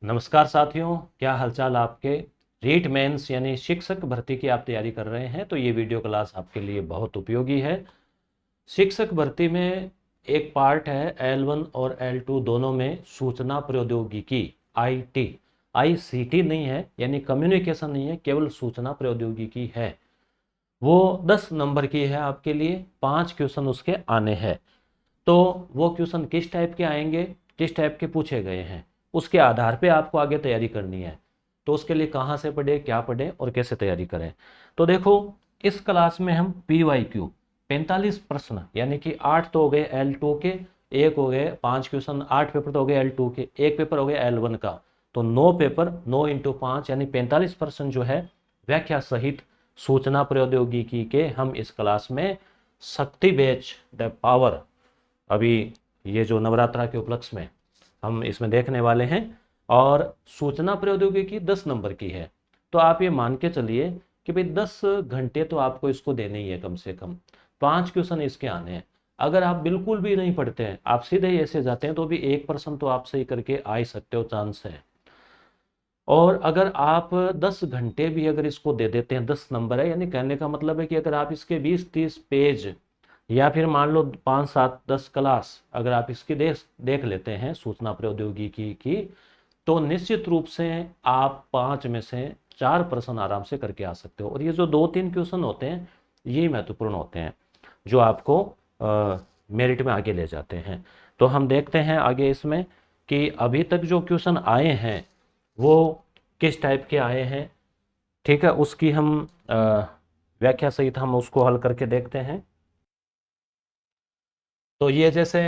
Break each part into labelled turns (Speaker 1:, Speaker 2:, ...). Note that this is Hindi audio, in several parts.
Speaker 1: नमस्कार साथियों, क्या हालचाल आपके। रीट मेंस यानी शिक्षक भर्ती की आप तैयारी कर रहे हैं तो ये वीडियो क्लास आपके लिए बहुत उपयोगी है। शिक्षक भर्ती में एक पार्ट है L1 और L2 दोनों में सूचना प्रौद्योगिकी IT। ICT नहीं है, यानी कम्युनिकेशन नहीं है, केवल सूचना प्रौद्योगिकी है। वो 10 नंबर की है, आपके लिए 5 क्वेश्चन उसके आने हैं। तो वो क्वेश्चन किस टाइप के आएंगे, किस टाइप के पूछे गए हैं, उसके आधार पे आपको आगे तैयारी करनी है। तो उसके लिए कहाँ से पढ़े, क्या पढ़े और कैसे तैयारी करें। तो देखो, इस क्लास में हम PYQ 45 प्रश्न यानी कि 8 तो हो गए L2 के, एक हो गए 5 क्वेश्चन, 8 पेपर तो हो गए L2 के, एक पेपर हो गया L1 का। तो 9 पेपर, 9 इंटू 5 यानी 45 प्रश्न जो है व्याख्या सहित सूचना प्रौद्योगिकी के हम इस क्लास में शक्ति बैच द पावर, अभी ये जो नवरात्रा के उपलक्ष्य में हम इसमें देखने वाले हैं। और सूचना प्रौद्योगिकी 10 नंबर की है। तो आप ये मान के चलिए कि भाई 10 घंटे तो आपको इसको देने ही है कम से कम। 5 क्वेश्चन इसके आने हैं। अगर आप बिल्कुल भी नहीं पढ़ते हैं, आप सीधे ही ऐसे जाते हैं, तो भी 1% तो आप सही करके आ ही सकते हो, चांस है। और अगर आप 10 घंटे भी अगर इसको दे देते हैं, 10 नंबर है, यानी कहने का मतलब है कि अगर आप इसके 20-30 पेज या फिर मान लो 5-7-10 क्लास अगर आप इसकी देख देख लेते हैं सूचना प्रौद्योगिकी की, तो निश्चित रूप से आप 5 में से 4 प्रश्न आराम से करके आ सकते हो। और ये जो 2-3 क्वेश्चन होते हैं, ये महत्वपूर्ण होते हैं जो आपको मेरिट में आगे ले जाते हैं। तो हम देखते हैं आगे इसमें कि अभी तक जो क्वेश्चन आए हैं वो किस टाइप के आए हैं। ठीक है, उसकी हम व्याख्या सहित हम उसको हल करके देखते हैं। तो ये जैसे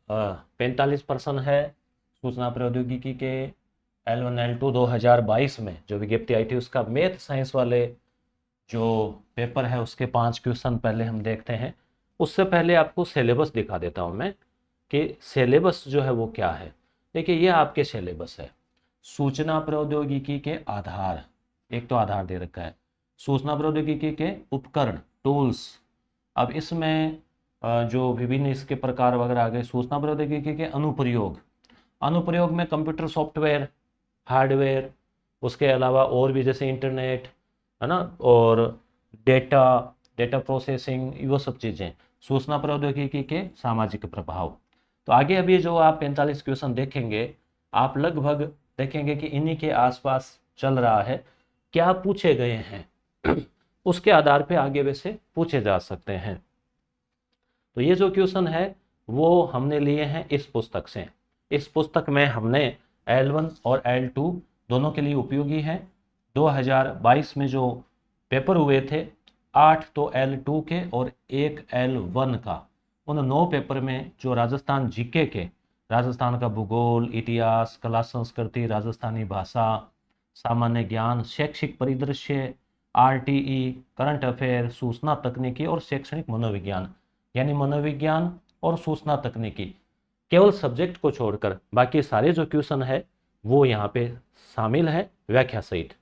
Speaker 1: 45% है सूचना प्रौद्योगिकी के L1 L2 2022 में जो विज्ञप्ति आई थी, उसका मैथ साइंस वाले जो पेपर है उसके 5 क्वेश्चन पहले हम देखते हैं। उससे पहले आपको सिलेबस दिखा देता हूँ मैं कि सिलेबस जो है वो क्या है। देखिए, ये आपके सिलेबस है। सूचना प्रौद्योगिकी के आधार, एक तो आधार दे रखा है। सूचना प्रौद्योगिकी के उपकरण, टूल्स। अब इसमें जो विभिन्न इसके प्रकार वगैरह आ गए। सूचना प्रौद्योगिकी के अनुप्रयोग, अनुप्रयोग में कंप्यूटर सॉफ्टवेयर, हार्डवेयर, उसके अलावा और भी जैसे इंटरनेट, है ना, और डेटा, डेटा प्रोसेसिंग, वो सब चीज़ें। सूचना प्रौद्योगिकी के सामाजिक प्रभाव। तो आगे अभी जो आप 45 क्वेश्चन देखेंगे, आप लगभग देखेंगे कि इन्हीं के आसपास चल रहा है। क्या पूछे गए हैं उसके आधार पे आगे वैसे पूछे जा सकते हैं। तो ये जो क्वेश्चन है वो हमने लिए हैं इस पुस्तक से। इस पुस्तक में हमने L1 और L2 दोनों के लिए उपयोगी है। 2022 में जो पेपर हुए थे, 8 तो L2 के और एक L1 का, उन 9 पेपर में जो राजस्थान जीके के, राजस्थान का भूगोल, इतिहास, कला संस्कृति, राजस्थानी भाषा, सामान्य ज्ञान, शैक्षिक परिदृश्य, RTE, करंट अफेयर, सूचना तकनीकी और शैक्षणिक मनोविज्ञान, यानी मनोविज्ञान और सूचना तकनीकी, केवल सब्जेक्ट को छोड़कर बाकी सारे जो क्वेश्चन है वो यहाँ पे शामिल है व्याख्या सहित।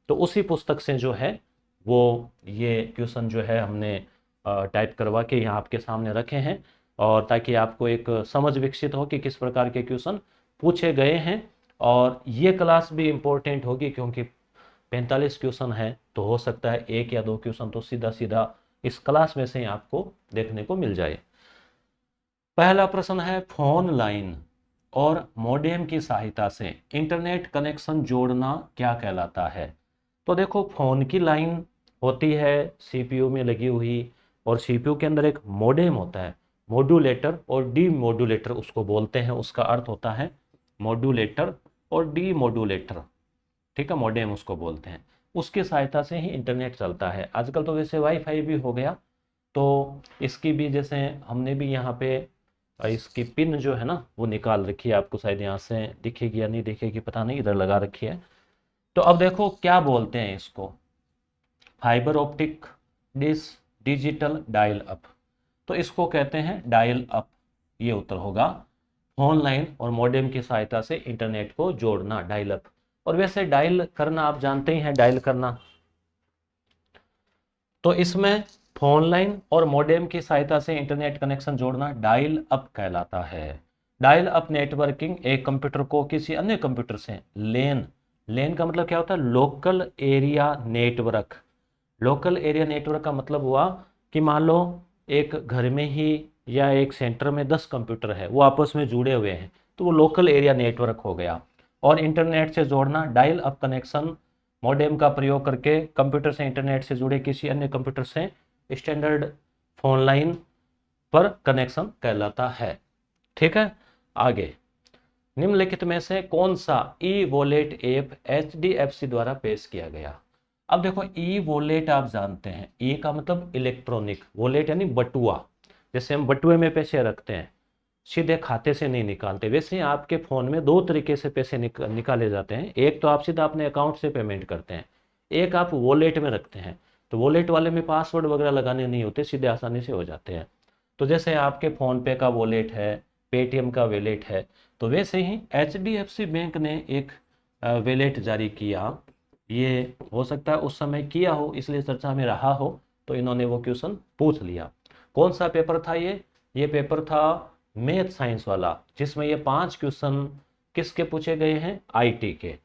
Speaker 1: तो उसी पुस्तक से जो है वो ये क्वेश्चन जो है हमने टाइप करवा के यहाँ आपके सामने रखे हैं, और ताकि आपको एक समझ विकसित हो कि किस प्रकार के क्वेश्चन पूछे गए हैं। और ये क्लास भी इम्पोर्टेंट होगी क्योंकि 45 क्वेश्चन है, तो हो सकता है 1 या 2 क्वेश्चन तो सीधा सीधा इस क्लास में से ही आपको देखने को मिल जाए। पहला प्रश्न है, फोन लाइन और मॉडेम की सहायता से इंटरनेट कनेक्शन जोड़ना क्या कहलाता है। तो देखो, फोन की लाइन होती है CPU में लगी हुई, और CPU के अंदर एक मॉडेम होता है, मॉड्यूलेटर और डी मॉड्यूलेटर उसको बोलते हैं। उसका अर्थ होता है मॉड्यूलेटर और डी मॉड्यूलेटर। ठीक है, मॉडेम उसको बोलते हैं। उसकी सहायता से ही इंटरनेट चलता है। आजकल तो वैसे वाईफाई भी हो गया, तो इसकी भी जैसे हमने भी यहाँ पे इसकी पिन जो है ना वो निकाल रखी है, आपको शायद यहाँ से दिखेगी या नहीं दिखेगी पता नहीं, इधर लगा रखी है। तो अब देखो क्या बोलते हैं इसको, fibre optic dish, digital dial up. तो इसको कहते हैं डायल अप, ये उत्तर होगा। फोन लाइन और मॉडेम की सहायता से इंटरनेट को जोड़ना, डायल अप। और वैसे डायल करना आप जानते ही हैं, डायल करना। तो इसमें फोन लाइन और मॉडेम की सहायता से इंटरनेट कनेक्शन जोड़ना डायल अप कहलाता है। डायल अप नेटवर्किंग एक कंप्यूटर को किसी अन्य कंप्यूटर से लेन, लेन का मतलब क्या होता है, local area network. Local area network का मतलब हुआ कि मान लो एक घर में ही या एक सेंटर में 10 कंप्यूटर है, वो आपस में जुड़े हुए हैं, तो वो लोकल एरिया नेटवर्क हो गया। और इंटरनेट से जोड़ना, डायल अप कनेक्शन, मॉडेम का प्रयोग करके कंप्यूटर से इंटरनेट से जुड़े किसी अन्य कंप्यूटर से स्टैंडर्ड फोन लाइन पर कनेक्शन कहलाता है। ठीक है, आगे निम्नलिखित में से कौन सा ई वॉलेट ऐप HDFC द्वारा पेश किया गया। अब देखो ई वॉलेट आप जानते हैं, ई का मतलब इलेक्ट्रॉनिक, वॉलेट यानी बटुआ, जैसे हम बटुए में पैसे रखते हैं, सीधे खाते से नहीं निकालते, वैसे ही आपके फ़ोन में दो तरीके से पैसे निकाले जाते हैं। एक तो आप सीधा अपने अकाउंट से पेमेंट करते हैं, एक आप वॉलेट में रखते हैं। तो वॉलेट वाले में पासवर्ड वगैरह लगाने नहीं होते, सीधे आसानी से हो जाते हैं। तो जैसे आपके फ़ोनपे का वॉलेट है, पेटीएम का वॉलेट है, तो वैसे ही HDFC बैंक ने एक वॉलेट जारी किया। ये हो सकता है उस समय किया हो, इसलिए चर्चा में रहा हो, तो इन्होंने वो क्वेश्चन पूछ लिया। कौन सा पेपर था ये पेपर था मैथ साइंस वाला, जिसमें ये 5 क्वेश्चन किसके पूछे गए हैं, IT के।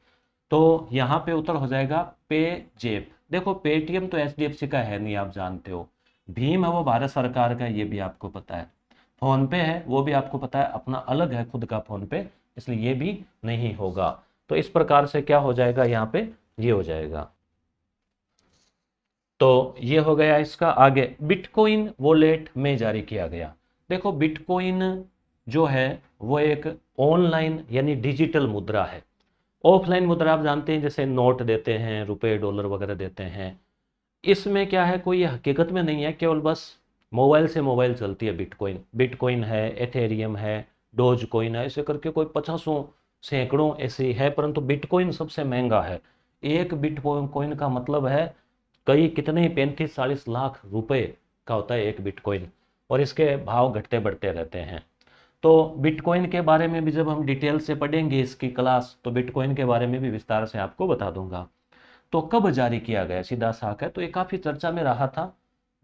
Speaker 1: तो यहाँ पे उत्तर हो जाएगा पेजेप। देखो पेटीएम तो HDFC का है नहीं, आप जानते हो। भीम है वो भारत सरकार का है, ये भी आपको पता है। फोन पे है वो भी आपको पता है, अपना अलग है खुद का फोन पे, इसलिए ये भी नहीं होगा। तो इस प्रकार से क्या हो जाएगा यहाँ पे, ये हो जाएगा। तो ये हो गया इसका। आगे बिटकॉइन वॉलेट में जारी किया गया। देखो बिटकॉइन जो है वो एक ऑनलाइन यानी डिजिटल मुद्रा है। ऑफलाइन मुद्रा आप जानते हैं, जैसे नोट देते हैं, रुपए डॉलर वगैरह देते हैं। इसमें क्या है, कोई हकीकत में नहीं है, केवल बस मोबाइल से मोबाइल चलती है। बिटकॉइन, बिटकॉइन है, एथेरियम है, डोज कॉइन है, ऐसे करके कोई 50 सैकड़ों ऐसे है, परंतु बिटकॉइन सबसे महंगा है। एक बिटकॉइन का मतलब है कई कितने 35-40 लाख रुपए का होता है एक बिटकॉइन, और इसके भाव घटते बढ़ते रहते हैं। तो बिटकॉइन के बारे में भी जब हम डिटेल से पढ़ेंगे इसकी क्लास, तो बिटकॉइन के बारे में भी विस्तार से आपको बता दूंगा। तो कब जारी किया गया, सीधा साख है, तो ये काफ़ी चर्चा में रहा था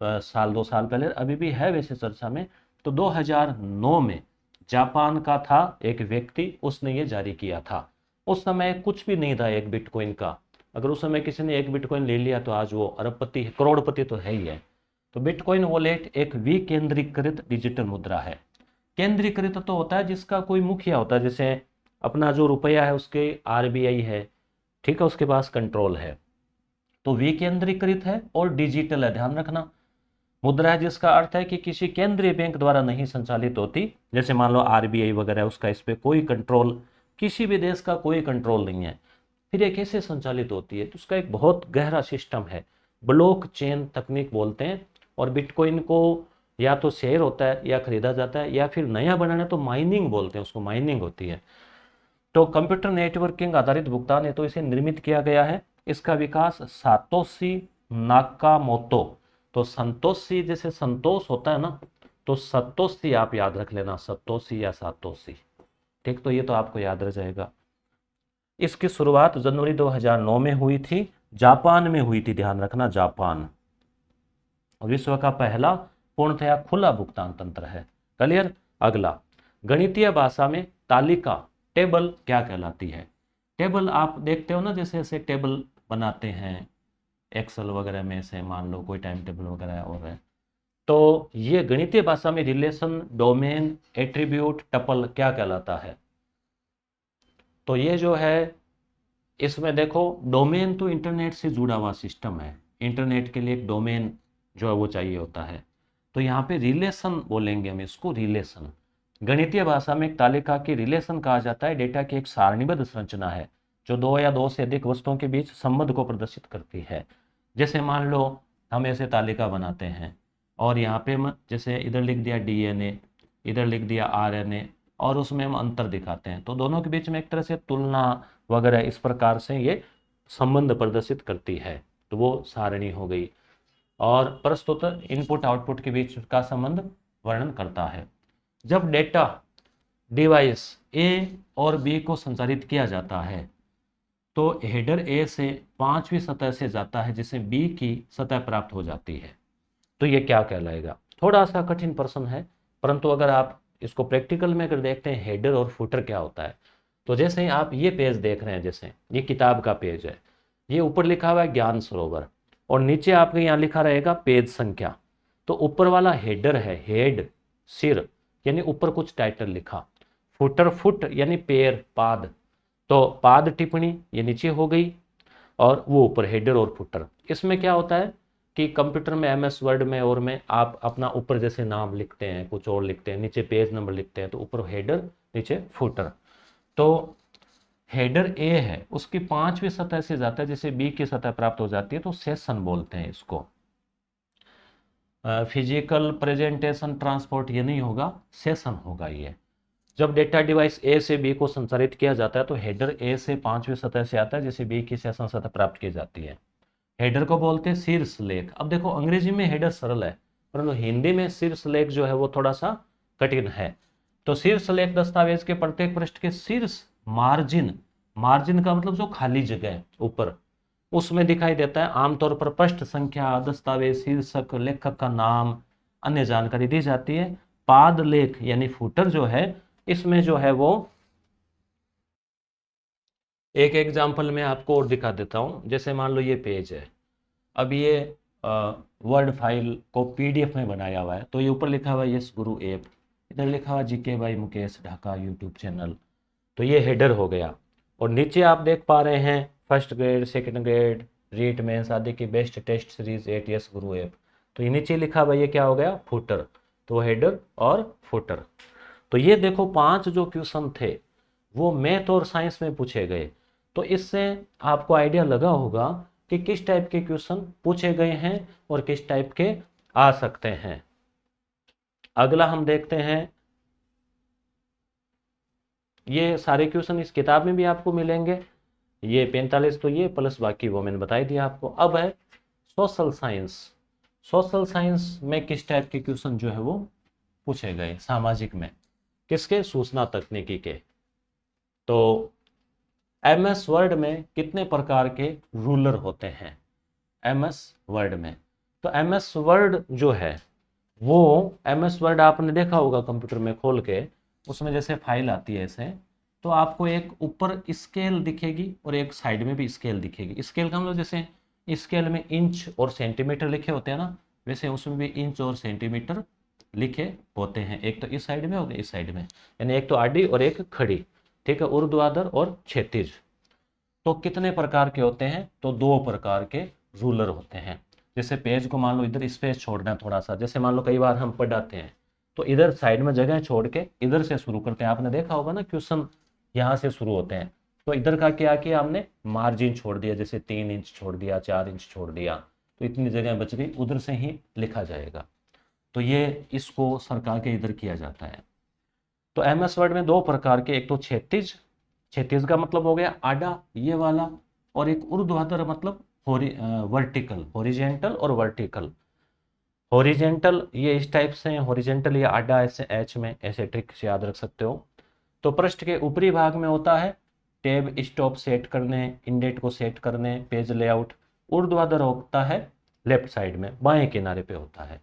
Speaker 1: साल 2 साल पहले, अभी भी है वैसे चर्चा में। तो 2009 में जापान का था एक व्यक्ति, उसने ये जारी किया था। उस समय कुछ भी नहीं था एक बिटकॉइन का। अगर उस समय किसी ने एक बिटकॉइन ले लिया तो आज वो अरबपति, करोड़पति तो है ही है। तो बिटकॉइन वॉलेट एक विकेंद्रीकृत डिजिटल मुद्रा है। केंद्रीकृत तो होता है जिसका कोई मुखिया होता है, जैसे अपना जो रुपया है उसके RBI है, ठीक है, उसके पास कंट्रोल है। तो विकेंद्रीकृत है और डिजिटल है, ध्यान रखना। मुद्रा है जिसका अर्थ है कि किसी केंद्रीय बैंक द्वारा नहीं संचालित होती, जैसे मान लो RBI वगैरह, उसका इस पर कोई कंट्रोल, किसी भी देश का कोई कंट्रोल नहीं है। फिर ये कैसे संचालित होती है, तो उसका एक बहुत गहरा सिस्टम है, ब्लॉक चेन तकनीक बोलते हैं। और बिटकॉइन को या तो शेयर होता है या खरीदा जाता है, या फिर नया बनाना तो माइनिंग बोलते हैं, उसको माइनिंग होती है। तो कंप्यूटर नेटवर्किंग आधारित भुगतान है, तो इसे निर्मित किया गया है। इसका विकास सातोशी नाकामोतो, तो संतोषी जैसे संतोष होता है ना, तो सतोशी आप याद रख लेना, सतोशी या सातोशी, ठीक। तो ये तो आपको याद रह जाएगा। इसकी शुरुआत जनवरी 2009 में हुई थी, जापान में हुई थी, ध्यान रखना, जापान। विश्व का पहला पूर्णतया खुला भुगतान तंत्र है। क्लियर। अगला, गणितीय भाषा में तालिका, टेबल क्या कहलाती है। टेबल आप देखते हो ना, जैसे ऐसे टेबल बनाते हैं एक्सेल वगैरह में से, मान लो कोई टाइम टेबल वगैरह और है, तो ये गणितीय भाषा में रिलेशन, डोमेन, एट्रीब्यूट, टपल क्या कहलाता है। तो ये जो है, इसमें देखो डोमेन तो इंटरनेट से जुड़ा हुआ सिस्टम है, इंटरनेट के लिए एक डोमेन जो है वो चाहिए होता है। तो यहाँ पे रिलेशन बोलेंगे हम इसको, रिलेशन। गणितीय भाषा में एक तालिका की रिलेशन कहा जाता है, डेटा की एक सारणीबद्ध संरचना है जो दो या दो से अधिक वस्तुओं के बीच संबंध को प्रदर्शित करती है। जैसे मान लो हम ऐसे तालिका बनाते हैं, और यहाँ पे हम जैसे इधर लिख दिया DNA, इधर लिख दिया RNA, और उसमें हम अंतर दिखाते हैं, तो दोनों के बीच में एक तरह से तुलना वगैरह, इस प्रकार से ये संबंध प्रदर्शित करती है, तो वो सारणी हो गई। और प्रस्तुत इनपुट आउटपुट के बीच का संबंध वर्णन करता है। जब डेटा डिवाइस A और B को संचारित किया जाता है, तो हेडर A से 5वीं सतह से जाता है, जिसे B की सतह प्राप्त हो जाती है। तो ये क्या कहलाएगा, थोड़ा सा कठिन प्रश्न है, परंतु अगर आप इसको प्रैक्टिकल में अगर देखते हैं हेडर और फुटर क्या होता है, तो जैसे ही आप ये पेज देख रहे हैं, जैसे ये किताब का पेज है, ये ऊपर लिखा हुआ है ज्ञान सरोवर और नीचे आपके यहाँ लिखा रहेगा पेज संख्या। तो ऊपर वाला हेडर है, हेड सिर, यानी ऊपर कुछ टाइटल लिखा। फुटर फुट यानी पैर पाद, तो पाद टिप्पणी ये नीचे हो गई और वो ऊपर हेडर और फुटर। इसमें क्या होता है कि कंप्यूटर में एमएस वर्ड में और में आप अपना ऊपर जैसे नाम लिखते हैं, कुछ और लिखते हैं, नीचे पेज नंबर लिखते हैं, तो ऊपर हेडर नीचे फुटर। तो हेडर ए है, उसकी 5वीं सतह से जाता है, जैसे बी की सतह प्राप्त हो जाती है तो सेशन बोलते हैं इसको। फिजिकल प्रेजेंटेशन ट्रांसपोर्ट ये नहीं होगा, सेशन होगा ये। जब डेटा डिवाइस ए से बी को संचारित किया जाता है तो हेडर ए से 5वीं सतह से आता है, जैसे बी की सेशन सतह प्राप्त की जाती है। हेडर को बोलते हैं शीर्ष लेख। अब देखो अंग्रेजी में हेडर सरल है, परंतु हिंदी में शीर्ष लेख जो है वो थोड़ा सा कठिन है। तो शीर्ष लेख दस्तावेज के प्रत्येक पृष्ठ के शीर्ष मार्जिन, मार्जिन का मतलब जो खाली जगह है ऊपर, उसमें दिखाई देता है। आमतौर पर पृष्ठ संख्या, दस्तावेज शीर्षक, लेखक का नाम, अन्य जानकारी दी जाती है। पाद लेख यानी फुटर जो है, इसमें जो है वो एक एग्जाम्पल में आपको और दिखा देता हूं। जैसे मान लो ये पेज है, अब ये वर्ड फाइल को पीडीएफ में बनाया हुआ है, तो ये ऊपर लिखा हुआ है यस गुरु ऐप, इधर लिखा हुआ GK by Mukesh Dhaka YouTube channel, तो ये हेडर हो गया। और नीचे आप देख पा रहे हैं first grade, second grade, REET mains आदि की best test series 8 Yes Guru app, तो ये नीचे लिखा हुआ ये क्या हो गया, फुटर। तो हेडर और फुटर। तो ये देखो 5 जो क्वेश्चन थे वो मैथ और साइंस में पूछे गए। तो इससे आपको आइडिया लगा होगा कि किस टाइप के क्वेश्चन पूछे गए हैं और किस टाइप के आ सकते हैं। अगला हम देखते हैं, ये सारे क्वेश्चन इस किताब में भी आपको मिलेंगे। ये 45 तो ये प्लस बाकी वो मैंने बताई दिया आपको। अब है सोशल साइंस। सोशल साइंस में किस टाइप के क्वेश्चन जो है वो पूछे गए, सामाजिक में किसके, सूचना तकनीकी के। तो एमएस वर्ड में कितने प्रकार के रूलर होते हैं एमएस वर्ड में। तो एमएस वर्ड जो है वो, एमएस वर्ड आपने देखा होगा कंप्यूटर में खोल के, उसमें जैसे फाइल आती है ऐसे, तो आपको एक ऊपर स्केल दिखेगी और एक साइड में भी स्केल दिखेगी। स्केल का मतलब जैसे स्केल में इंच और सेंटीमीटर लिखे होते हैं ना, वैसे उसमें भी इंच और सेंटीमीटर लिखे होते हैं। एक तो इस साइड में और इस साइड में, यानी एक तो आडी और एक खड़ी, ठीक है, ऊर्ध्वाधर और क्षैतिज। तो कितने प्रकार के होते हैं, तो 2 प्रकार के रूलर होते हैं। जैसे पेज को मान लो इधर स्पेस छोड़ना है थोड़ा सा, जैसे मान लो कई बार हम पढ़ाते हैं तो इधर साइड में जगह छोड़ के इधर से शुरू करते हैं। आपने देखा होगा ना क्वेश्चन यहाँ से शुरू होते हैं, तो इधर का क्या किया हमने, मार्जिन छोड़ दिया, जैसे 3 इंच छोड़ दिया, 4 इंच छोड़ दिया, तो इतनी जगह बच गई, उधर से ही लिखा जाएगा। तो ये इसको सरका के इधर किया जाता है। तो एमएस वर्ड में 2 प्रकार के, एक तो क्षैतिज, क्षैतिज का मतलब हो गया आडा ये वाला, और एक ऊर्ध्वाधर मतलब वर्टिकल, हॉरिजेंटल और वर्टिकल। हॉरिजेंटल ये इस टाइप से, हॉरिजेंटल ये आडा ऐसे एच में, ऐसे ट्रिक से याद रख सकते हो। तो पृष्ठ के ऊपरी भाग में होता है टैब स्टॉप सेट करने, इंडेट को सेट करने, पेज लेआउट। ऊर्ध्वाधर होता है लेफ्ट साइड में, बाएं किनारे पे होता है।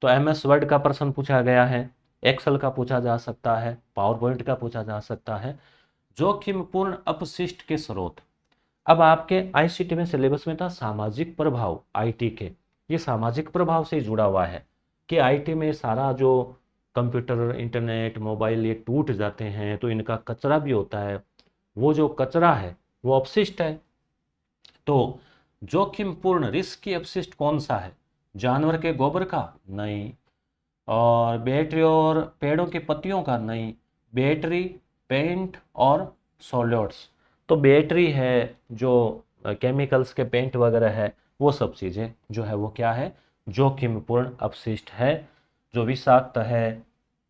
Speaker 1: तो एमएस वर्ड का प्रश्न पूछा गया है, एक्सेल का पूछा जा सकता है, पावर पॉइंट का पूछा जा सकता है। जोखिमपूर्ण अपशिष्ट के स्रोत। अब आपके आईसीटी में सिलेबस में था सामाजिक प्रभाव आईटी के, ये सामाजिक प्रभाव से जुड़ा हुआ है कि आईटी में सारा जो कंप्यूटर, इंटरनेट, मोबाइल ये टूट जाते हैं तो इनका कचरा भी होता है, वो जो कचरा है वो अपशिष्ट है। तो जोखिमपूर्ण रिस्की अपशिष्ट कौन सा है, जानवर के गोबर का नहीं, और बैटरी और पेड़ों की पत्तियों का नहीं, बैटरी, पेंट और सॉलिड्स। तो बैटरी है, जो केमिकल्स के पेंट वगैरह है, वो सब चीज़ें जो है वो क्या है, जोखिमपूर्ण अपशिष्ट है, जो विषाक्त है,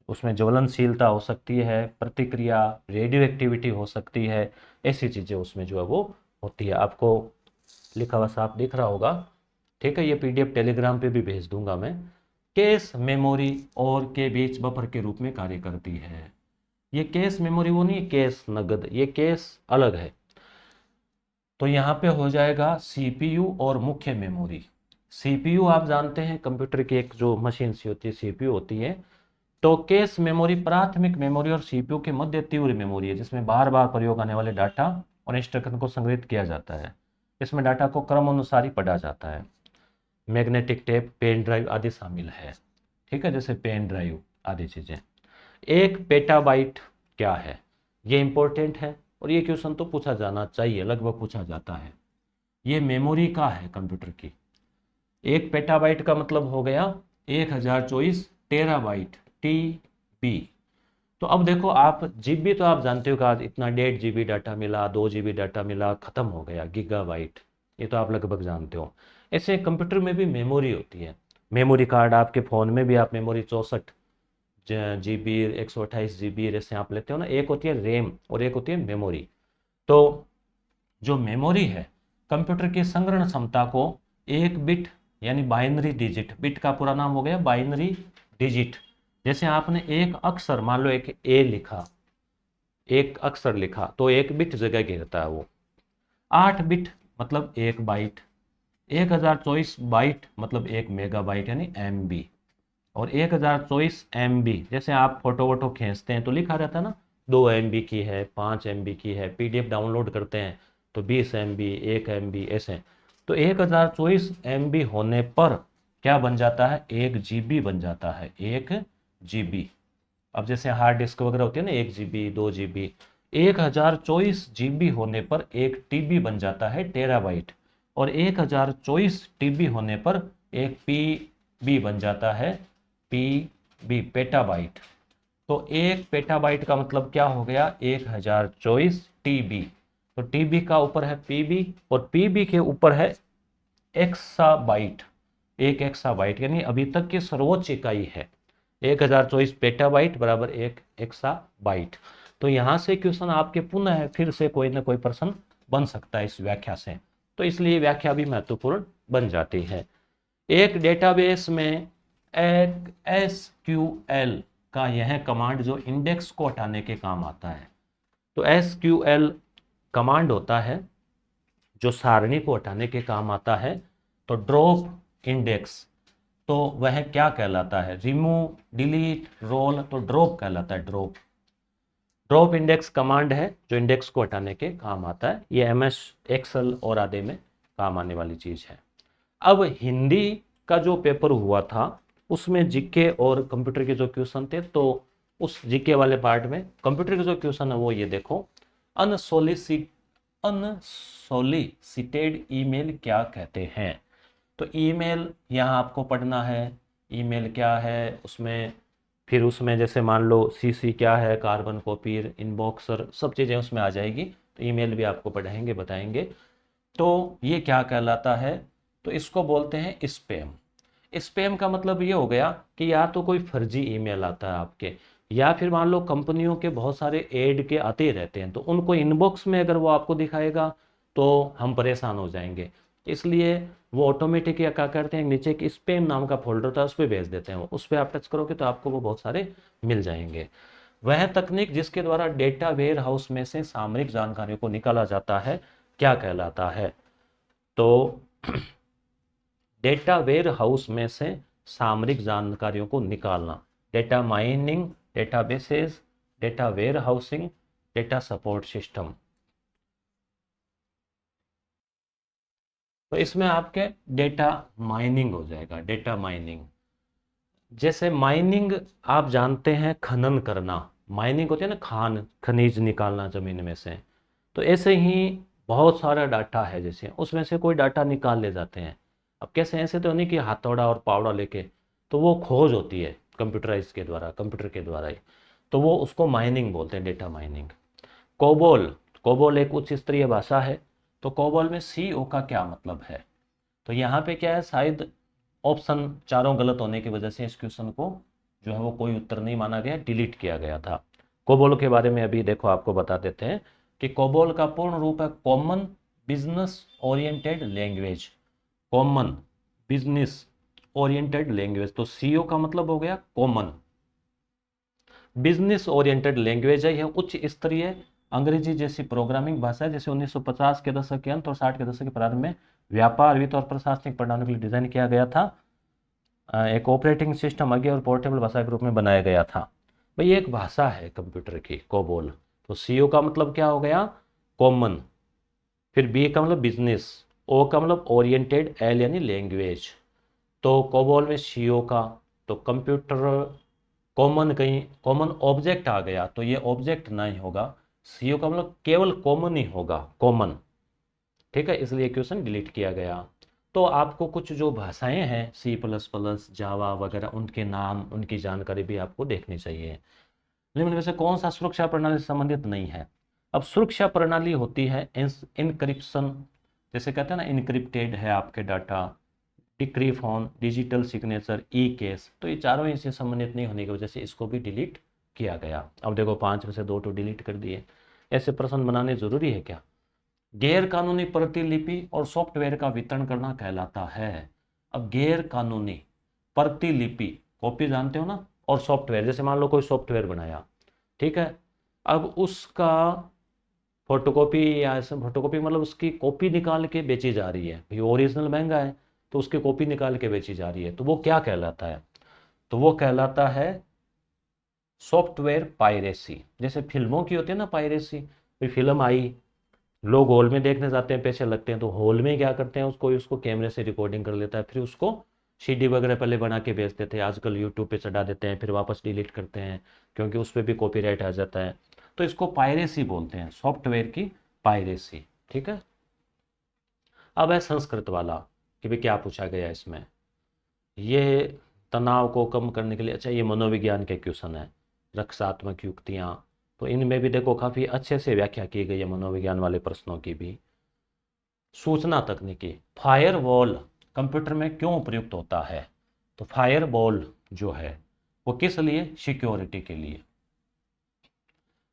Speaker 1: उसमें ज्वलनशीलता हो सकती है, प्रतिक्रिया, रेडियो एक्टिविटी हो सकती है, ऐसी चीज़ें उसमें जो है वो होती है। आपको लिखा हुआ साफ दिख रहा होगा, ठीक है। ये पीडीएफ टेलीग्राम पे भी भेज दूंगा मैं। कैश मेमोरी और के बीच बफर के रूप में कार्य करती है। ये कैश मेमोरी वो नहीं, कैश नगद, ये कैश अलग है। तो यहाँ पे हो जाएगा सीपीयू और मुख्य मेमोरी। सीपीयू आप जानते हैं कंप्यूटर की एक जो मशीन सी होती है, सीपीयू होती है, तो कैश मेमोरी प्राथमिक मेमोरी और सीपीयू के मध्य तीव्र मेमोरी है, जिसमें बार बार प्रयोग आने वाले डाटा और इंस्ट्रक्शन को संग्रहित किया जाता है। इसमें डाटा को क्रम अनुसार ही पढ़ा जाता है। मैग्नेटिक टेप, पेन ड्राइव आदि शामिल है। ठीक है, जैसे पेन ड्राइव आदि चीज़ें। एक पेटाबाइट क्या है, ये इंपॉर्टेंट है और ये क्वेश्चन तो पूछा जाना चाहिए, लगभग पूछा जाता है। ये मेमोरी का है कंप्यूटर की। एक पेटाबाइट का मतलब हो गया 1024 टेराबाइट, TB। तो अब देखो आप जीबी तो आप जानते हो कि आज इतना 1.5 GB डाटा मिला, 2 GB डाटा मिला, खत्म हो गया। गीगाबाइट ये तो आप लगभग जानते हो। ऐसे कंप्यूटर में भी मेमोरी होती है। मेमोरी कार्ड आपके फ़ोन में भी आप मेमोरी 64 GB, 128 GB जैसे आप लेते हो ना, एक होती है रैम और एक होती है मेमोरी। तो जो मेमोरी है कंप्यूटर की संग्रहण क्षमता को एक बिट यानी बाइनरी डिजिट, बिट का पूरा नाम हो गया बाइनरी डिजिट। जैसे आपने एक अक्षर, मान लो एक ए लिखा, एक अक्षर लिखा तो एक बिट जगह घेरता है वो। 8 बिट मतलब 1 बाइट, 1024 बाइट मतलब 1 मेगाबाइट यानी MB, और 1024 MB जैसे आप फोटो वोटो खींचते हैं तो लिखा रहता है ना, 2 MB की है, 5 MB की है। PDF डाउनलोड करते हैं तो 20 MB, 1 MB ऐसे। तो 1024 MB होने पर क्या बन जाता है, 1 GB बन जाता है, 1 GB। अब जैसे हार्ड डिस्क वगैरह होती है ना, 1 GB, 2 GB, 1024 GB होने पर 1 TB बन जाता है, टेराबाइट। और 1024 TB होने पर एक PB बन जाता है, PB, पेटाबाइट। तो एक पेटाबाइट का मतलब क्या हो गया, 1024 TB। तो TB का ऊपर है PB और PB के ऊपर है एक्साबाइट। एक एक्साबाइट यानी अभी तक की सर्वोच्च इकाई है। 1024 पेटाबाइट बराबर 1 एक्साबाइट। तो यहाँ से क्वेश्चन आपके पुनः फिर से कोई ना कोई प्रश्न बन सकता है इस व्याख्या से, तो इसलिए व्याख्या भी महत्वपूर्ण बन जाती है। एक डेटाबेस में एक SQL का यह कमांड जो इंडेक्स को हटाने के काम आता है। तो SQL कमांड होता है जो सारणी को हटाने के काम आता है। तो ड्रॉप इंडेक्स, तो वह क्या कहलाता है, रिमूव, डिलीट, रोल, तो ड्रॉप कहलाता है, ड्रॉप। ड्रॉप इंडेक्स कमांड है जो इंडेक्स को हटाने के काम आता है। ये MS एक्सेल और आदि में काम आने वाली चीज है। अब हिंदी का जो पेपर हुआ था उसमें जीके और कंप्यूटर के जो क्वेश्चन थे, तो उस जीके वाले पार्ट में कंप्यूटर के जो क्वेश्चन है वो ये देखो, अनसोलिसिटेड ईमेल क्या कहते हैं। तो ईमेल यहाँ आपको पढ़ना है, ईमेल क्या है उसमें, फिर उसमें जैसे मान लो CC क्या है, कार्बन कॉपी, इनबॉक्सर, सब चीज़ें उसमें आ जाएगी। तो ईमेल भी आपको पढ़ाएंगे, बताएंगे। तो ये क्या कहलाता है, तो इसको बोलते हैं स्पैम। स्पैम का मतलब ये हो गया कि या तो कोई फर्जी ईमेल आता है आपके, या फिर मान लो कंपनियों के बहुत सारे ऐड के आते ही रहते हैं, तो उनको इनबॉक्स में अगर वो आपको दिखाएगा तो हम परेशान हो जाएंगे। इसलिए वो ऑटोमेटिक या क्या करते हैं, नीचे एक स्पैम नाम का फोल्डर होता है उस पर भेज देते हैं। उस पर आप टच करोगे तो आपको वो बहुत सारे मिल जाएंगे। वह तकनीक जिसके द्वारा डेटा वेयर हाउस में से सामरिक जानकारियों को निकाला जाता है क्या कहलाता है। तो डेटा वेयर हाउस में से सामरिक जानकारियों को निकालना, data mining, databases, data warehousing, data support system. तो इसमें आपके डेटा माइनिंग हो जाएगा, डेटा माइनिंग। जैसे माइनिंग आप जानते हैं खनन करना, माइनिंग होती है ना, खनिज निकालना जमीन में से। तो ऐसे ही बहुत सारा डाटा है, जैसे उसमें से कोई डाटा निकाल ले जाते हैं। अब कैसे, ऐसे तो नहीं कि हथौड़ा और पावड़ा लेके, तो वो खोज होती है कंप्यूटराइज के द्वारा, कंप्यूटर के द्वारा ही। तो वो उसको माइनिंग बोलते हैं, डेटा माइनिंग। कोबोल, कोबोल एक उच्च स्तरीय भाषा है। तो कोबोल में CO का क्या मतलब है, तो यहाँ पे क्या है, शायद ऑप्शन चारों गलत होने की वजह से इस क्वेश्चन को जो है वो कोई उत्तर नहीं माना गया, डिलीट किया गया था। कोबोल के बारे में अभी देखो आपको बता देते हैं कि कोबोल का पूर्ण रूप है common business oriented language. Common business oriented language, तो CO का मतलब हो गया कॉमन बिजनेस ओरिएंटेड लैंग्वेज है। यह उच्च स्तरीय अंग्रेजी जैसी प्रोग्रामिंग भाषा है, जैसे 1950 के दशक के अंत और 60 के दशक के प्रारंभ में व्यापार, वित्त और प्रशासनिक प्रणालियों के लिए डिजाइन किया गया था। एक ऑपरेटिंग सिस्टम आगे और पोर्टेबल भाषा के रूप में बनाया गया था। भाई ये एक भाषा है कंप्यूटर की, कोबोल। तो सीओ का मतलब क्या हो गया, कॉमन। फिर बी का मतलब बिजनेस, ओ का मतलब ओरिएंटेड, एल यानी लैंग्वेज। तो कोबोल में सीओ का, तो कंप्यूटर कॉमन, कहीं कॉमन ऑब्जेक्ट आ गया तो ये ऑब्जेक्ट नहीं होगा। सीओ का मतलब केवल कॉमन ही होगा, कॉमन। ठीक है, इसलिए क्वेश्चन डिलीट किया गया। तो आपको कुछ जो भाषाएं हैं सी प्लस प्लस, जावा वगैरह, उनके नाम, उनकी जानकारी भी आपको देखनी चाहिए। लेकिन वैसे कौन सा सुरक्षा प्रणाली से संबंधित नहीं है। अब सुरक्षा प्रणाली होती है इनक्रिप्शन, जैसे कहते हैं ना इनक्रिप्टेड है आपके डाटा, डिक्रिप्शन, डिजिटल सिग्नेचर, ई केस। तो ये चारों इससे संबंधित नहीं होने की वजह से इसको भी डिलीट किया गया। अब देखो 5 में से 2 तो डिलीट कर दिए। ऐसे प्रश्न बनाने जरूरी है क्या। गैर कानूनी प्रतिलिपि और सॉफ्टवेयर का वितरण करना कहलाता है। अब गैर कानूनी प्रतिलिपि, कॉपी जानते हो ना, और सॉफ्टवेयर, जैसे मान लो कोई सॉफ्टवेयर बनाया, ठीक है, अब उसका फोटोकॉपी, या ऐसे फोटोकॉपी मतलब उसकी कॉपी निकाल के बेची जा रही है, भाई ओरिजिनल महंगा है तो उसकी कॉपी निकाल के बेची जा रही है, तो वो क्या कहलाता है, तो वो कहलाता है सॉफ्टवेयर पायरेसी। जैसे फिल्मों की होती है ना पायरेसी, भाई फिल्म आई, लोग हॉल में देखने जाते हैं, पैसे लगते हैं, तो हॉल में क्या करते हैं, उसको उसको कैमरे से रिकॉर्डिंग कर लेता है, फिर उसको सीडी वगैरह पहले बना के बेचते थे, आजकल यूट्यूब पे चढ़ा देते हैं, फिर वापस डिलीट करते हैं क्योंकि उस पर भी कॉपीराइट आ जाता है। तो इसको पायरेसी बोलते हैं, सॉफ्टवेयर की पायरेसी। ठीक है। अब है संस्कृत वाला, कि भाई क्या पूछा गया इसमें। ये तनाव को कम करने के लिए, अच्छा ये मनोविज्ञान के क्वेश्चन है, रक्षात्मक युक्तियाँ। तो इनमें भी देखो काफ़ी अच्छे से व्याख्या की गई है मनोविज्ञान वाले प्रश्नों की भी। सूचना तकनीकी, फायरवॉल कंप्यूटर में क्यों उपयुक्त होता है, तो फायरवॉल जो है वो किस लिए, सिक्योरिटी के लिए।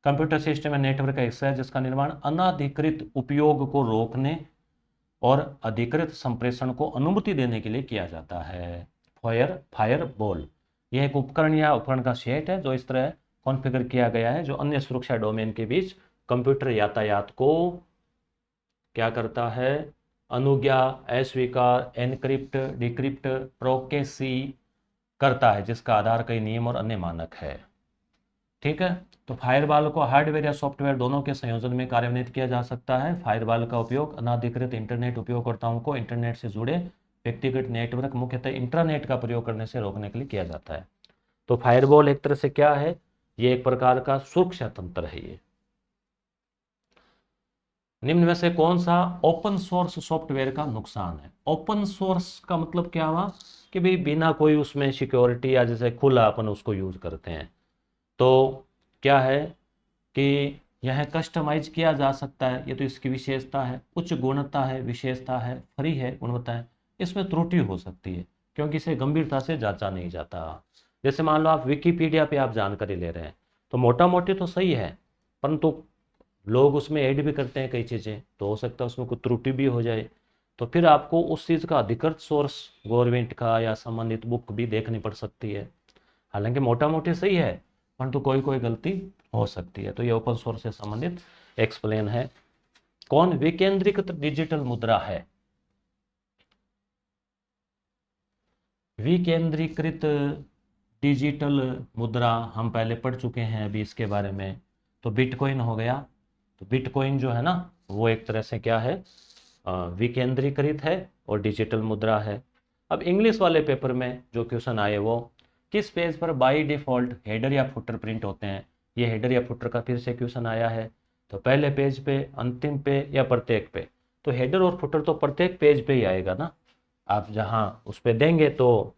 Speaker 1: कंप्यूटर सिस्टम में नेटवर्क का हिस्सा है जिसका निर्माण अनाधिकृत उपयोग को रोकने और अधिकृत संप्रेषण को अनुमति देने के लिए किया जाता है। फायरवॉल यह एक उपकरण या उपकरण का सेट है जो इस तरह कॉन्फ़िगर किया गया है, जो अन्य सुरक्षा डोमेन के बीच कंप्यूटर यातायात को क्या करता है, अनुज्ञा, अस्वीकार, एनक्रिप्ट, डिक्रिप्ट, प्रोकेसी करता है, जिसका आधार कई नियम और अन्य मानक है। ठीक है। तो फायरवॉल को हार्डवेयर या सॉफ्टवेयर दोनों के संयोजन में कार्यान्वित किया जा सकता है। फायरवॉल का उपयोग अनाधिकृत इंटरनेट उपयोगकर्ताओं को इंटरनेट से जुड़े व्यक्तिगत नेटवर्क, मुख्यतः इंट्रानेट का प्रयोग करने से रोकने के लिए किया जाता है। तो फायरवॉल एक तरह से क्या है, ये एक प्रकार का सुरक्षा तंत्र है। ये निम्न में से कौन सा ओपन सोर्स सॉफ्टवेयर का नुकसान है। ओपन सोर्स का मतलब क्या हुआ कि भाई बिना कोई उसमें सिक्योरिटी, या जैसे खुला अपन उसको यूज करते हैं, तो क्या है कि यह कस्टमाइज किया जा सकता है, ये तो इसकी विशेषता है। उच्च गुणवत्ता है, विशेषता है, फ्री है, गुणवत्ता है। इसमें त्रुटि हो सकती है क्योंकि इसे गंभीरता से जांचा नहीं जाता। जैसे मान लो आप विकिपीडिया पे आप जानकारी ले रहे हैं, तो मोटा मोटी तो सही है, परंतु लोग उसमें ऐड भी करते हैं कई चीज़ें, तो हो सकता है उसमें कोई त्रुटि भी हो जाए, तो फिर आपको उस चीज़ का अधिकृत सोर्स गवर्नमेंट का या संबंधित बुक भी देखनी पड़ सकती है। हालांकि मोटा मोटी सही है, परंतु कोई कोई गलती हो सकती है। तो ये ओपन सोर्स से संबंधित एक्सप्लेन है। कौन विकेंद्रीकृत डिजिटल मुद्रा है। विकेंद्रीकृत डिजिटल मुद्रा हम पहले पढ़ चुके हैं अभी इसके बारे में, तो बिटकॉइन हो गया। तो बिटकॉइन जो है ना, वो एक तरह से क्या है, विकेंद्रीकृत है और डिजिटल मुद्रा है। अब इंग्लिश वाले पेपर में जो क्वेश्चन आए वो, किस पेज पर बाय डिफ़ॉल्ट हेडर या फुटर प्रिंट होते हैं। ये हेडर या फुटर का फिर से क्वेश्चन आया है, तो पहले पेज पे, अंतिम पे, या प्रत्येक पे। तो हेडर और फुटर तो प्रत्येक पेज पे ही आएगा ना, आप जहाँ उस पर देंगे तो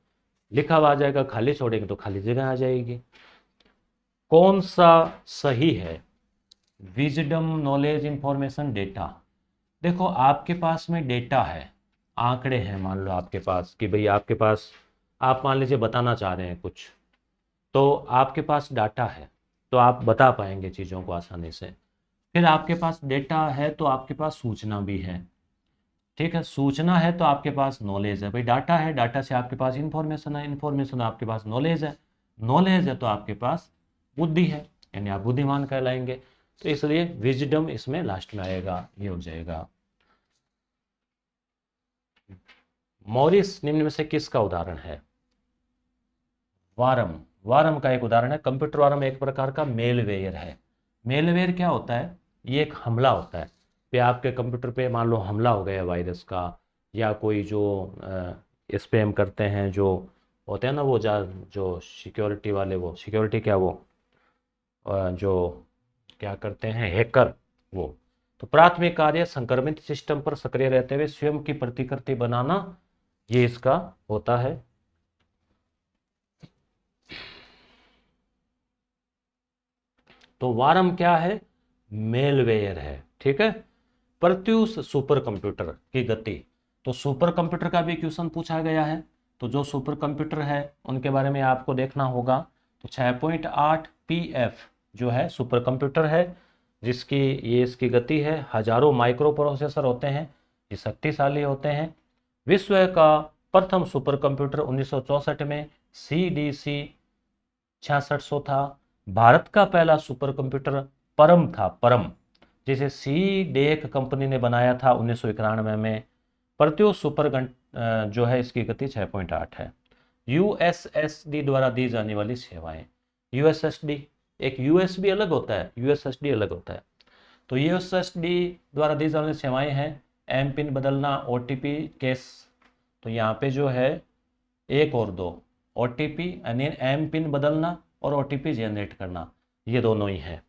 Speaker 1: लिखा हुआ आ जाएगा, खाली छोड़ेंगे तो खाली जगह आ जाएगी। कौन सा सही है, विजडम, नॉलेज, इंफॉर्मेशन, डेटा। देखो आपके पास में डेटा है, आंकड़े हैं, मान लो आपके पास कि भाई आपके पास, आप मान लीजिए बताना चाह रहे हैं कुछ, तो आपके पास डाटा है तो आप बता पाएंगे चीज़ों को आसानी से। फिर आपके पास डेटा है तो आपके पास सूचना भी है। ठीक है, सूचना है तो आपके पास नॉलेज है। भाई डाटा है, डाटा से आपके पास इंफॉर्मेशन है, इंफॉर्मेशन आपके पास नॉलेज है, नॉलेज है तो आपके पास बुद्धि है, यानी आप बुद्धिमान कहलाएंगे। तो इसलिए विजडम इसमें लास्ट में आएगा, ये हो जाएगा। मॉरिस निम्न में से किसका उदाहरण है। वारम, वारम का एक उदाहरण है। कंप्यूटर वारम एक प्रकार का मेलवेयर है। मेलवेयर क्या होता है? ये एक हमला होता है कि आपके कंप्यूटर पे मान लो हमला हो गया वायरस का, या कोई जो स्पैम करते हैं जो होते हैं ना, वो जो सिक्योरिटी वाले, वो सिक्योरिटी क्या, वो जो क्या करते हैं हैकर, वो। तो प्राथमिक कार्य संक्रमित सिस्टम पर सक्रिय रहते हुए स्वयं की प्रतिकृति बनाना, ये इसका होता है। तो वारम क्या है? मेलवेयर है, ठीक है। प्रत्यूष सुपर कंप्यूटर की गति। तो सुपर कंप्यूटर का भी क्वेश्चन पूछा गया है। तो जो सुपर कंप्यूटर है उनके बारे में आपको देखना होगा। तो 6.8 PF जो है सुपर कंप्यूटर है, जिसकी ये इसकी गति है। हजारों माइक्रो प्रोसेसर होते हैं, ये शक्तिशाली होते हैं। विश्व का प्रथम सुपर कंप्यूटर 1964 में CDC 6600 था। भारत का पहला सुपर कंप्यूटर परम था, परम, जिसे CDEC कंपनी ने बनाया था 1991 में। प्रत्युष सुपर जो है इसकी गति 6.8 है। USSD द्वारा दी जाने वाली सेवाएं। USSD, एक USB अलग होता है, USSD अलग होता है। तो USSD द्वारा दी जाने वाली सेवाएं हैं एम पिन बदलना, OTP केस। तो यहाँ पे जो है 1 और 2, OTP यानी एम पिन बदलना और OTP जनरेट करना, ये दोनों ही है।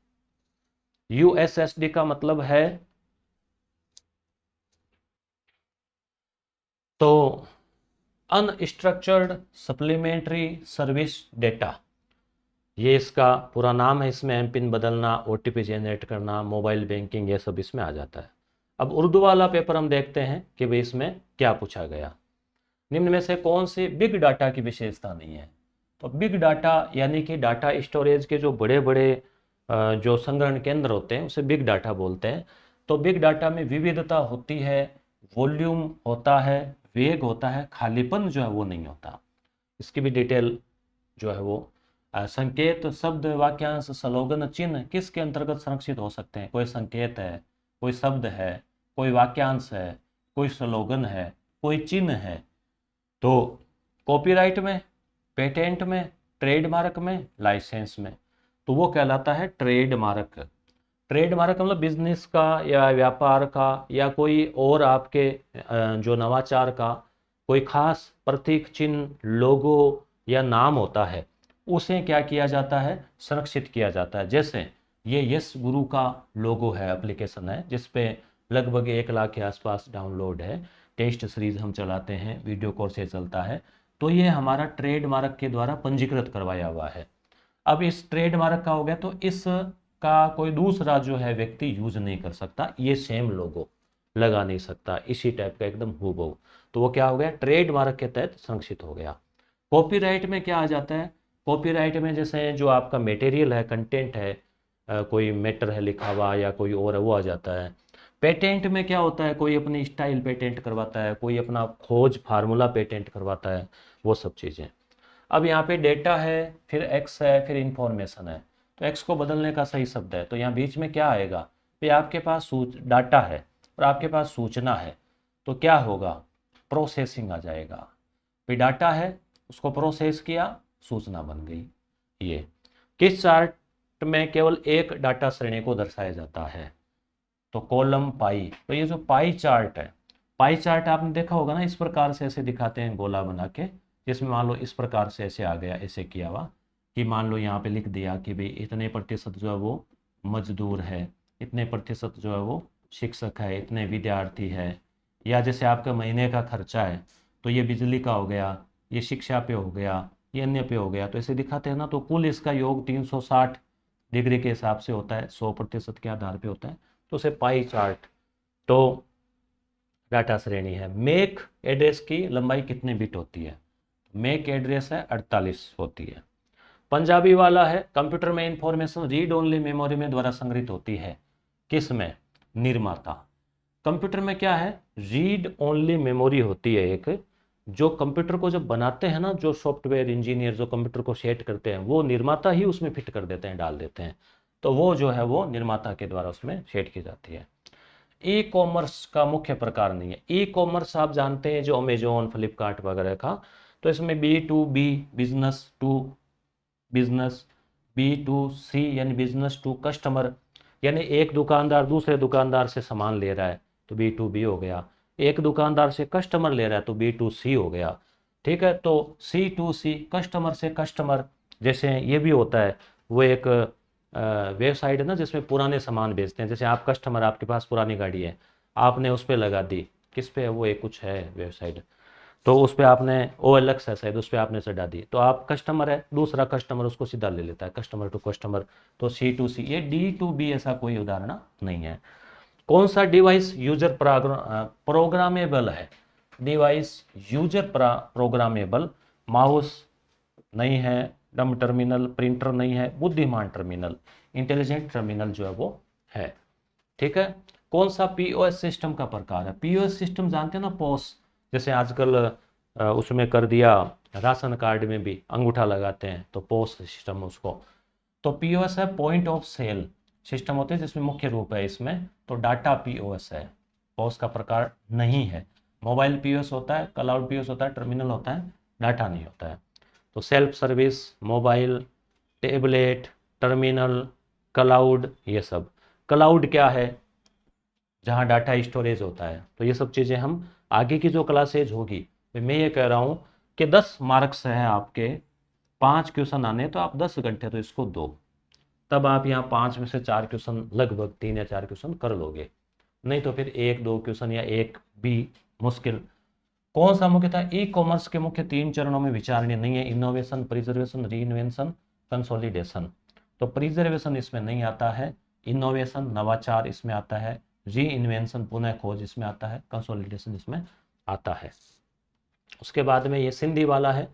Speaker 1: USSD का मतलब है तो अनस्ट्रक्चर्ड सप्लीमेंट्री सर्विस डेटा, ये इसका पूरा नाम है। इसमें एम पिन बदलना, OTP जनरेट करना, मोबाइल बैंकिंग, ये सब इसमें आ जाता है। अब उर्दू वाला पेपर हम देखते हैं कि भाई इसमें क्या पूछा गया। निम्न में से कौन सी बिग डाटा की विशेषता नहीं है? तो बिग डाटा यानी कि डाटा स्टोरेज के जो बड़े बड़े जो संग्रहण केंद्र होते हैं उसे बिग डाटा बोलते हैं। तो बिग डाटा में विविधता होती है, वॉल्यूम होता है, वेग होता है, खालीपन जो है वो नहीं होता। इसकी भी डिटेल जो है वो संकेत, शब्द, वाक्यांश, स्लोगन, चिन्ह किसके अंतर्गत संरक्षित हो सकते हैं? कोई संकेत है, कोई शब्द है, कोई वाक्यांश है, कोई स्लोगन है, कोई चिन्ह है। तो कॉपीराइट में, पेटेंट में, ट्रेडमार्क में, लाइसेंस में। तो वो कहलाता है ट्रेडमार्क। ट्रेडमार्क मतलब बिजनेस का या व्यापार का या कोई और आपके जो नवाचार का कोई खास प्रतीक, चिन्ह, लोगो या नाम होता है, उसे क्या किया जाता है? संरक्षित किया जाता है। जैसे ये यस गुरु का लोगो है, एप्लीकेशन है जिसपे लगभग 1 लाख के आसपास डाउनलोड है। टेस्ट सीरीज हम चलाते हैं, वीडियो कोर्स चलता है। तो ये हमारा ट्रेडमार्क के द्वारा पंजीकृत करवाया हुआ है। अब इस ट्रेडमार्क का हो गया तो इसका कोई दूसरा जो है व्यक्ति यूज नहीं कर सकता, ये सेम लोगो लगा नहीं सकता, इसी टाइप का एकदम हूबहू। तो वो क्या हो गया? ट्रेडमार्क के तहत संरक्षित हो गया। कॉपीराइट में क्या आ जाता है? कॉपीराइट में जैसे जो आपका मटेरियल है, कंटेंट है, कोई मैटर है लिखा हुआ या कोई और है, वो आ जाता है। पेटेंट में क्या होता है? कोई अपनी स्टाइल पेटेंट करवाता है, कोई अपना खोज फार्मूला पेटेंट करवाता है, वो सब चीज़ें। अब यहाँ पे डेटा है, फिर एक्स है, फिर इंफॉर्मेशन है। तो एक्स को बदलने का सही शब्द है, तो यहाँ बीच में क्या आएगा? फिर आपके पास डाटा है और आपके पास सूचना है, तो क्या होगा? प्रोसेसिंग आ जाएगा। फिर डाटा है, उसको प्रोसेस किया, सूचना बन गई। ये किस चार्ट में केवल एक डाटा श्रेणी को दर्शाया जाता है? तो कॉलम पाई। तो ये जो पाई चार्ट है, पाई चार्ट आपने देखा होगा ना, इस प्रकार से ऐसे दिखाते हैं गोला बना के, जिसमें मान लो इस प्रकार से ऐसे आ गया, ऐसे किया हुआ कि मान लो यहाँ पे लिख दिया कि भाई इतने प्रतिशत जो है वो मजदूर है, इतने प्रतिशत जो है वो शिक्षक है, इतने विद्यार्थी है, या जैसे आपका महीने का खर्चा है तो ये बिजली का हो गया, ये शिक्षा पे हो गया, ये अन्य पे हो गया, तो ऐसे दिखाते हैं ना। तो कुल इसका योग 360 डिग्री के हिसाब से होता है, 100% के आधार पे होता है, तो उसे पाई चार्ट तो डाटा श्रेणी है। मेक एड्रेस की लंबाई कितने बिट होती है? मेक एड्रेस है 48 होती है। पंजाबी वाला है, कंप्यूटर में इंफॉर्मेशन रीड ओनली मेमोरी में द्वारा संग्रहित होती है, किस में? निर्माता। कंप्यूटर में क्या है? रीड ओनली मेमोरी होती है एक, जो कंप्यूटर को जब बनाते हैं ना, जो सॉफ्टवेयर इंजीनियर जो कंप्यूटर को सेट करते हैं, वो निर्माता ही उसमें फिट कर देते हैं, डाल देते हैं। तो वो जो है वो निर्माता के द्वारा उसमें सेट की जाती है। ई कॉमर्स का मुख्य प्रकार नहीं है। ई कॉमर्स आप जानते हैं जो अमेजोन, फ्लिपकार्ट वगैरह का, तो इसमें B2B business to business, B2C यानी बिजनेस टू कस्टमर, यानी एक दुकानदार दूसरे दुकानदार से सामान ले रहा है तो B2B हो गया, एक दुकानदार से कस्टमर ले रहा है तो B2C हो गया। ठीक है, तो C2C कस्टमर से कस्टमर, जैसे ये भी होता है, वो एक वेबसाइट है ना जिसमें पुराने सामान बेचते हैं। जैसे आप कस्टमर, आपके पास पुरानी गाड़ी है, आपने उस पर लगा दी, किस पे है वो, एक कुछ है वेबसाइट, तो उस पर आपने OLX है शायद, उस पर आपने चढ़ा दी, तो आप कस्टमर है, दूसरा कस्टमर उसको सीधा ले लेता है, कस्टमर टू कस्टमर, तो C2C। ये D2B ऐसा कोई उदाहरण नहीं है। कौन सा डिवाइस यूजर प्रोग्रामेबल है? डिवाइस यूजर प्रोग्रामेबल, माउस नहीं है, डम टर्मिनल, प्रिंटर नहीं है, बुद्धिमान टर्मिनल, इंटेलिजेंट टर्मिनल जो है वो है। ठीक है, कौन सा POS सिस्टम का प्रकार है? POS सिस्टम जानते हैं ना, POS, जैसे आजकल उसमें कर दिया, राशन कार्ड में भी अंगूठा लगाते हैं तो POS सिस्टम उसको, तो POS है पॉइंट ऑफ सेल सिस्टम होते हैं जिसमें मुख्य रूप है इसमें, तो डाटा POS है, POS का प्रकार नहीं है। मोबाइल POS होता है, क्लाउड POS होता है, टर्मिनल होता है, डाटा नहीं होता है। तो self service, mobile, tablet, terminal, cloud, ये सब। क्लाउड क्या है? जहाँ डाटा स्टोरेज होता है। तो ये सब चीज़ें हम आगे की जो क्लासेज होगी, मैं ये कह रहा हूँ कि 10 मार्क्स हैं आपके, 5 क्वेश्चन आने, तो आप 10 घंटे तो इसको दो, तब आप यहाँ 5 में से 4 क्वेश्चन, लगभग 3 या 4 क्वेश्चन कर लोगे, नहीं तो फिर 1-2 क्वेश्चन या एक भी मुश्किल। कौन सा मुख्यतः ई-कॉमर्स के मुख्य 3 चरणों में विचारणीय नहीं है? Innovation, preservation, reinvention, consolidation. तो प्रिजर्वेशन इसमें नहीं आता है, इनोवेशन नवाचार इसमें आता है, री इन्वेंशन पुनः खोज इसमें आता है, कंसोलिडेशन इसमें आता है। उसके बाद में ये सिंधी वाला है,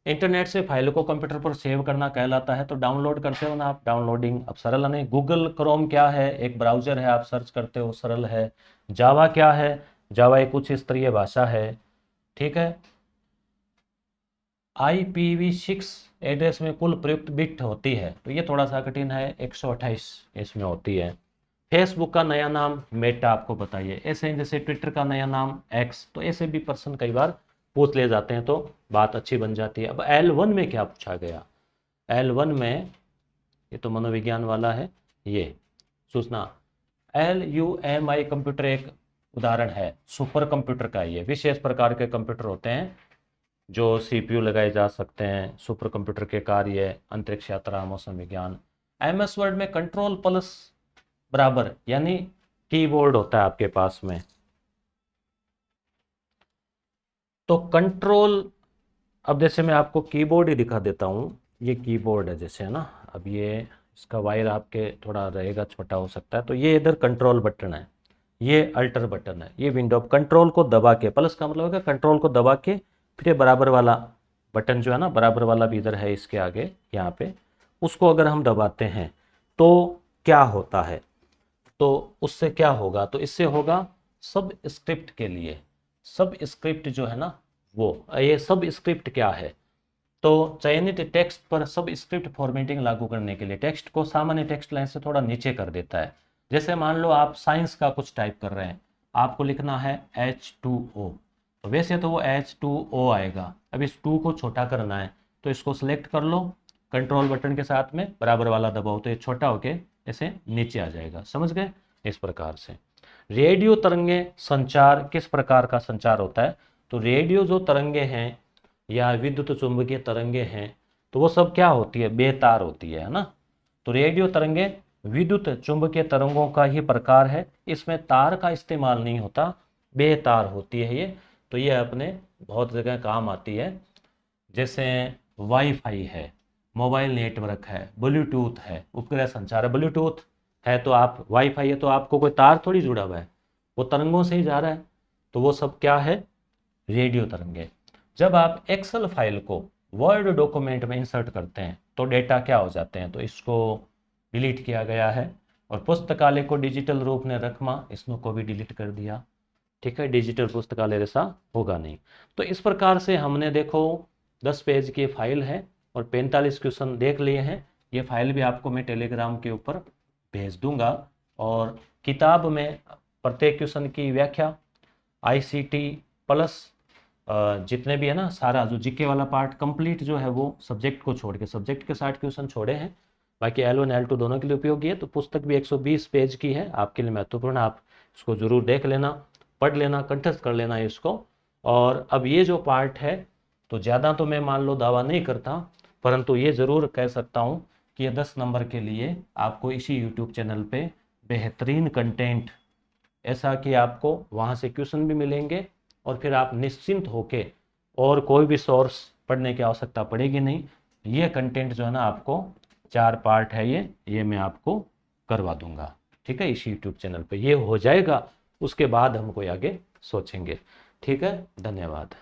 Speaker 1: इंटरनेट से फाइल को कंप्यूटर पर सेव करना कहलाता है। तो डाउनलोड करते हो ना आप, डाउनलोडिंग अब सरल नहीं। गूगल क्रोम क्या है? एक ब्राउजर है, आप सर्च करते हो, सरल है। जावा क्या है? जावा एक उच्च स्तरीय भाषा है। ठीक है, IPv6 एड्रेस में कुल प्रयुक्त बिट होती है, तो ये थोड़ा सा कठिन है, 128 इसमें होती है। फेसबुक का नया नाम मेटा, आपको बताइए। ऐसे जैसे ट्विटर का नया नाम X, तो ऐसे भी प्रश्न कई बार पूछ ले जाते हैं, तो बात अच्छी बन जाती है। अब L1 में क्या पूछा गया? L1 में, ये तो मनोविज्ञान वाला है, ये सूचना, LUMI कंप्यूटर एक उदाहरण है सुपर कंप्यूटर का। ये विशेष प्रकार के कंप्यूटर होते हैं जो CPU लगाए जा सकते हैं। सुपर कंप्यूटर के कार्य, अंतरिक्ष यात्रा, मौसम विज्ञान। MS वर्ड में कंट्रोल प्लस बराबर, यानी कीबोर्ड होता है आपके पास में, तो कंट्रोल, अब जैसे मैं आपको कीबोर्ड ही दिखा देता हूँ, ये कीबोर्ड है जैसे, है ना। अब ये इसका वायर आपके थोड़ा रहेगा, छोटा हो सकता है, तो ये इधर कंट्रोल बटन है, ये अल्टर बटन है, ये विंडो। कंट्रोल को दबा के, प्लस का मतलब है कंट्रोल को दबा के, फिर ये बराबर वाला बटन जो है ना, बराबर वाला भी इधर है इसके आगे यहाँ पे, उसको अगर हम दबाते हैं तो क्या होता है? तो उससे क्या होगा? तो इससे होगा सब स्क्रिप्ट के लिए, सब स्क्रिप्ट जो है ना वो, ये सब स्क्रिप्ट क्या है? तो चयनित टेक्स्ट पर सब स्क्रिप्ट फॉर्मेटिंग लागू करने के लिए टेक्स्ट को सामान्य टेक्स्ट लाइन से थोड़ा नीचे कर देता है। जैसे मान लो आप साइंस का कुछ टाइप कर रहे हैं, आपको लिखना है H2O, तो वैसे तो वो H2O आएगा। अब इस 2 को छोटा करना है, तो इसको सिलेक्ट कर लो, कंट्रोल बटन के साथ में बराबर वाला दबाओ, तो ये छोटा होके ऐसे नीचे आ जाएगा। समझ गए? इस प्रकार से रेडियो तरंगे संचार, किस प्रकार का संचार होता है? तो रेडियो जो तरंगे हैं या विद्युत चुंबकीय तरंगे हैं, तो वो सब क्या होती है? बेतार होती है ना। तो रेडियो तरंगे विद्युत चुंबकीय तरंगों का ही प्रकार है, इसमें तार का इस्तेमाल नहीं होता, बेतार होती है ये। तो ये अपने बहुत जगह काम आती है, जैसे वाईफाई है, मोबाइल नेटवर्क है, ब्लूटूथ है, उपग्रह संचार है। ब्लूटूथ है तो आप, वाईफाई है तो आपको कोई तार थोड़ी जुड़ा हुआ है, वो तरंगों से ही जा रहा है, तो वो सब क्या है? रेडियो तरंगे। जब आप एक्सेल फाइल को वर्ड डॉक्यूमेंट में इंसर्ट करते हैं तो डेटा क्या हो जाते हैं? तो इसको डिलीट किया गया है। और पुस्तकालय को डिजिटल रूप ने रखमा, इसको भी डिलीट कर दिया। ठीक है, डिजिटल पुस्तकालय जैसा होगा नहीं। तो इस प्रकार से हमने देखो 10 पेज की फाइल है और 45 क्वेश्चन देख लिए हैं। ये फाइल भी आपको मैं टेलीग्राम के ऊपर भेज दूंगा, और किताब में प्रत्येक क्वेश्चन की व्याख्या, ICT प्लस जितने भी है ना, सारा जो जीके वाला पार्ट कंप्लीट जो है वो सब्जेक्ट को छोड़ के, सब्जेक्ट के 60 क्वेश्चन छोड़े हैं, बाकी L1 L2 दोनों के लिए उपयोगी है। तो पुस्तक भी 120 पेज की है, आपके लिए महत्वपूर्ण, आप इसको ज़रूर देख लेना, पढ़ लेना, कंठस्थ कर लेना इसको। और अब ये जो पार्ट है, तो ज़्यादा तो मैं मान लो दावा नहीं करता, परंतु ये ज़रूर कह सकता हूँ कि ये 10 नंबर के लिए आपको इसी यूट्यूब चैनल पे बेहतरीन कंटेंट, ऐसा कि आपको वहाँ से क्वेश्चन भी मिलेंगे और फिर आप निश्चिंत होके और कोई भी सोर्स पढ़ने की आवश्यकता पड़ेगी नहीं। ये कंटेंट जो है ना, आपको 4 पार्ट है ये मैं आपको करवा दूंगा, ठीक है, इस यूट्यूब चैनल पे। ये हो जाएगा, उसके बाद हम कोई आगे सोचेंगे। ठीक है, धन्यवाद।